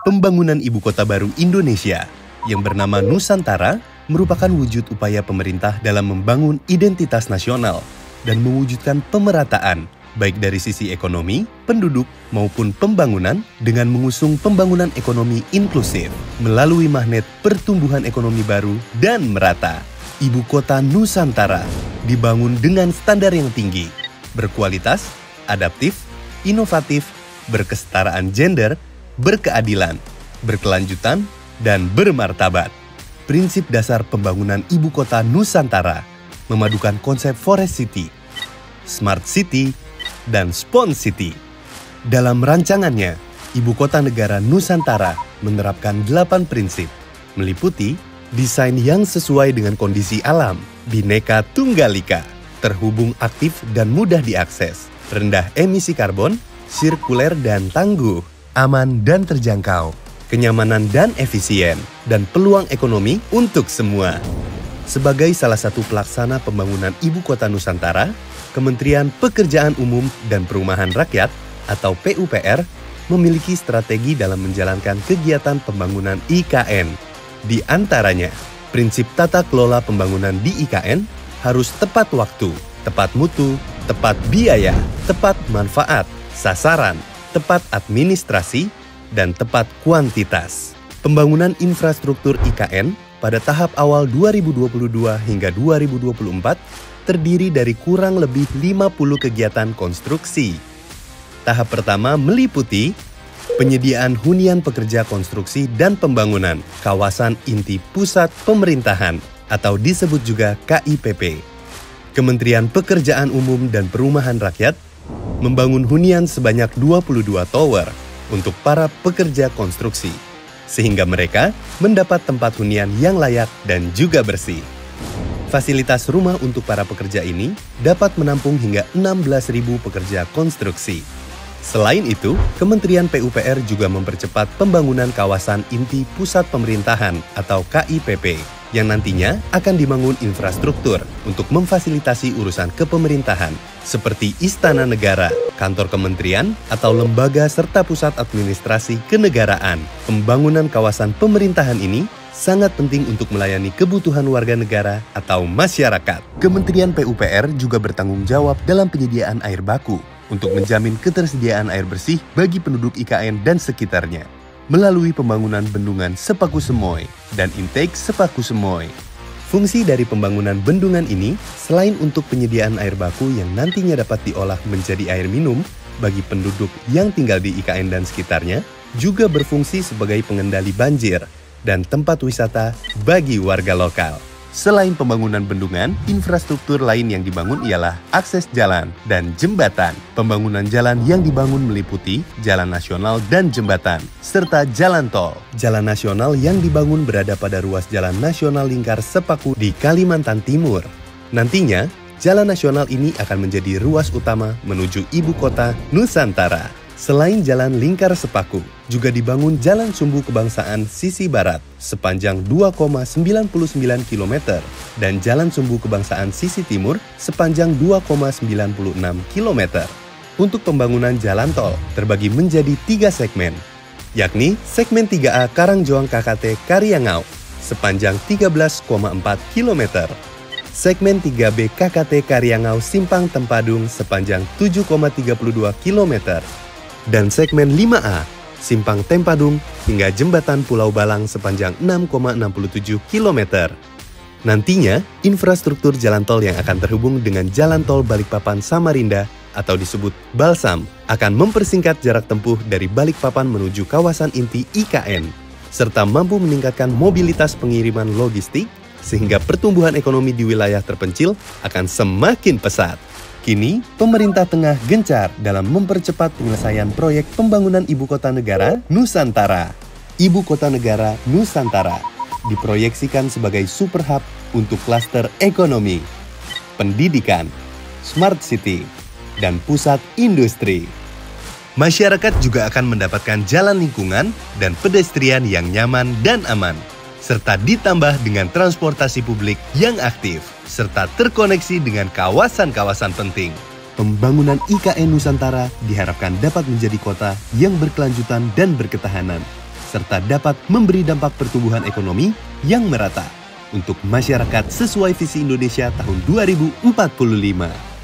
Pembangunan ibu kota baru Indonesia yang bernama Nusantara merupakan wujud upaya pemerintah dalam membangun identitas nasional dan mewujudkan pemerataan baik dari sisi ekonomi, penduduk, maupun pembangunan dengan mengusung pembangunan ekonomi inklusif melalui magnet pertumbuhan ekonomi baru dan merata. Ibu kota Nusantara dibangun dengan standar yang tinggi, berkualitas, adaptif, inovatif, berkesetaraan gender, berkeadilan, berkelanjutan, dan bermartabat. Prinsip dasar pembangunan ibu kota Nusantara memadukan konsep Forest City, Smart City, dan Spons City. Dalam rancangannya, ibu kota negara Nusantara menerapkan 8 prinsip, meliputi desain yang sesuai dengan kondisi alam, Bhinneka Tunggal Ika, terhubung aktif dan mudah diakses, rendah emisi karbon, sirkuler dan tangguh, aman dan terjangkau, kenyamanan dan efisien, dan peluang ekonomi untuk semua. Sebagai salah satu pelaksana pembangunan ibu kota Nusantara, Kementerian Pekerjaan Umum dan Perumahan Rakyat atau PUPR memiliki strategi dalam menjalankan kegiatan pembangunan IKN. Di antaranya, prinsip tata kelola pembangunan di IKN harus tepat waktu, tepat mutu, tepat biaya, tepat manfaat, sasaran, tepat administrasi, dan tepat kuantitas. Pembangunan infrastruktur IKN pada tahap awal 2022 hingga 2024 terdiri dari kurang lebih 50 kegiatan konstruksi. Tahap pertama meliputi penyediaan hunian pekerja konstruksi dan pembangunan kawasan inti pusat pemerintahan atau disebut juga KIPP. Kementerian Pekerjaan Umum dan Perumahan Rakyat membangun hunian sebanyak 22 tower untuk para pekerja konstruksi, sehingga mereka mendapat tempat hunian yang layak dan juga bersih. Fasilitas rumah untuk para pekerja ini dapat menampung hingga 16.000 pekerja konstruksi. Selain itu, Kementerian PUPR juga mempercepat pembangunan kawasan inti pusat pemerintahan atau KIPP yang nantinya akan dibangun infrastruktur untuk memfasilitasi urusan kepemerintahan seperti Istana Negara, kantor kementerian, atau lembaga serta pusat administrasi kenegaraan. Pembangunan kawasan pemerintahan ini sangat penting untuk melayani kebutuhan warga negara atau masyarakat. Kementerian PUPR juga bertanggung jawab dalam penyediaan air baku untuk menjamin ketersediaan air bersih bagi penduduk IKN dan sekitarnya melalui pembangunan bendungan Sepaku Semoy dan intake Sepaku Semoy. Fungsi dari pembangunan bendungan ini selain untuk penyediaan air baku yang nantinya dapat diolah menjadi air minum bagi penduduk yang tinggal di IKN dan sekitarnya, juga berfungsi sebagai pengendali banjir dan tempat wisata bagi warga lokal. Selain pembangunan bendungan, infrastruktur lain yang dibangun ialah akses jalan dan jembatan. Pembangunan jalan yang dibangun meliputi jalan nasional dan jembatan, serta jalan tol. Jalan nasional yang dibangun berada pada ruas Jalan Nasional Lingkar Sepaku di Kalimantan Timur. Nantinya, jalan nasional ini akan menjadi ruas utama menuju ibu kota Nusantara. Selain Jalan Lingkar Sepaku, juga dibangun Jalan Sumbu Kebangsaan sisi barat sepanjang 2,99 km dan Jalan Sumbu Kebangsaan sisi timur sepanjang 2,96 km. Untuk pembangunan jalan tol terbagi menjadi 3 segmen, yakni segmen 3A Karangjoang KKT Karyangau sepanjang 13,4 km, segmen 3B KKT Karyangau Simpang Tempadung sepanjang 7,32 km, dan segmen 5A, Simpang Tempadung hingga Jembatan Pulau Balang sepanjang 6,67 km. Nantinya, infrastruktur jalan tol yang akan terhubung dengan Jalan Tol Balikpapan Samarinda atau disebut Balsam akan mempersingkat jarak tempuh dari Balikpapan menuju kawasan inti IKN, serta mampu meningkatkan mobilitas pengiriman logistik sehingga pertumbuhan ekonomi di wilayah terpencil akan semakin pesat. Kini, pemerintah tengah gencar dalam mempercepat penyelesaian proyek pembangunan Ibu Kota Negara Nusantara. Ibu Kota Negara Nusantara diproyeksikan sebagai super hub untuk klaster ekonomi, pendidikan, smart city, dan pusat industri. Masyarakat juga akan mendapatkan jalan lingkungan dan pedestrian yang nyaman dan aman, serta ditambah dengan transportasi publik yang aktif, serta terkoneksi dengan kawasan-kawasan penting. Pembangunan IKN Nusantara diharapkan dapat menjadi kota yang berkelanjutan dan berketahanan, serta dapat memberi dampak pertumbuhan ekonomi yang merata untuk masyarakat sesuai visi Indonesia tahun 2045.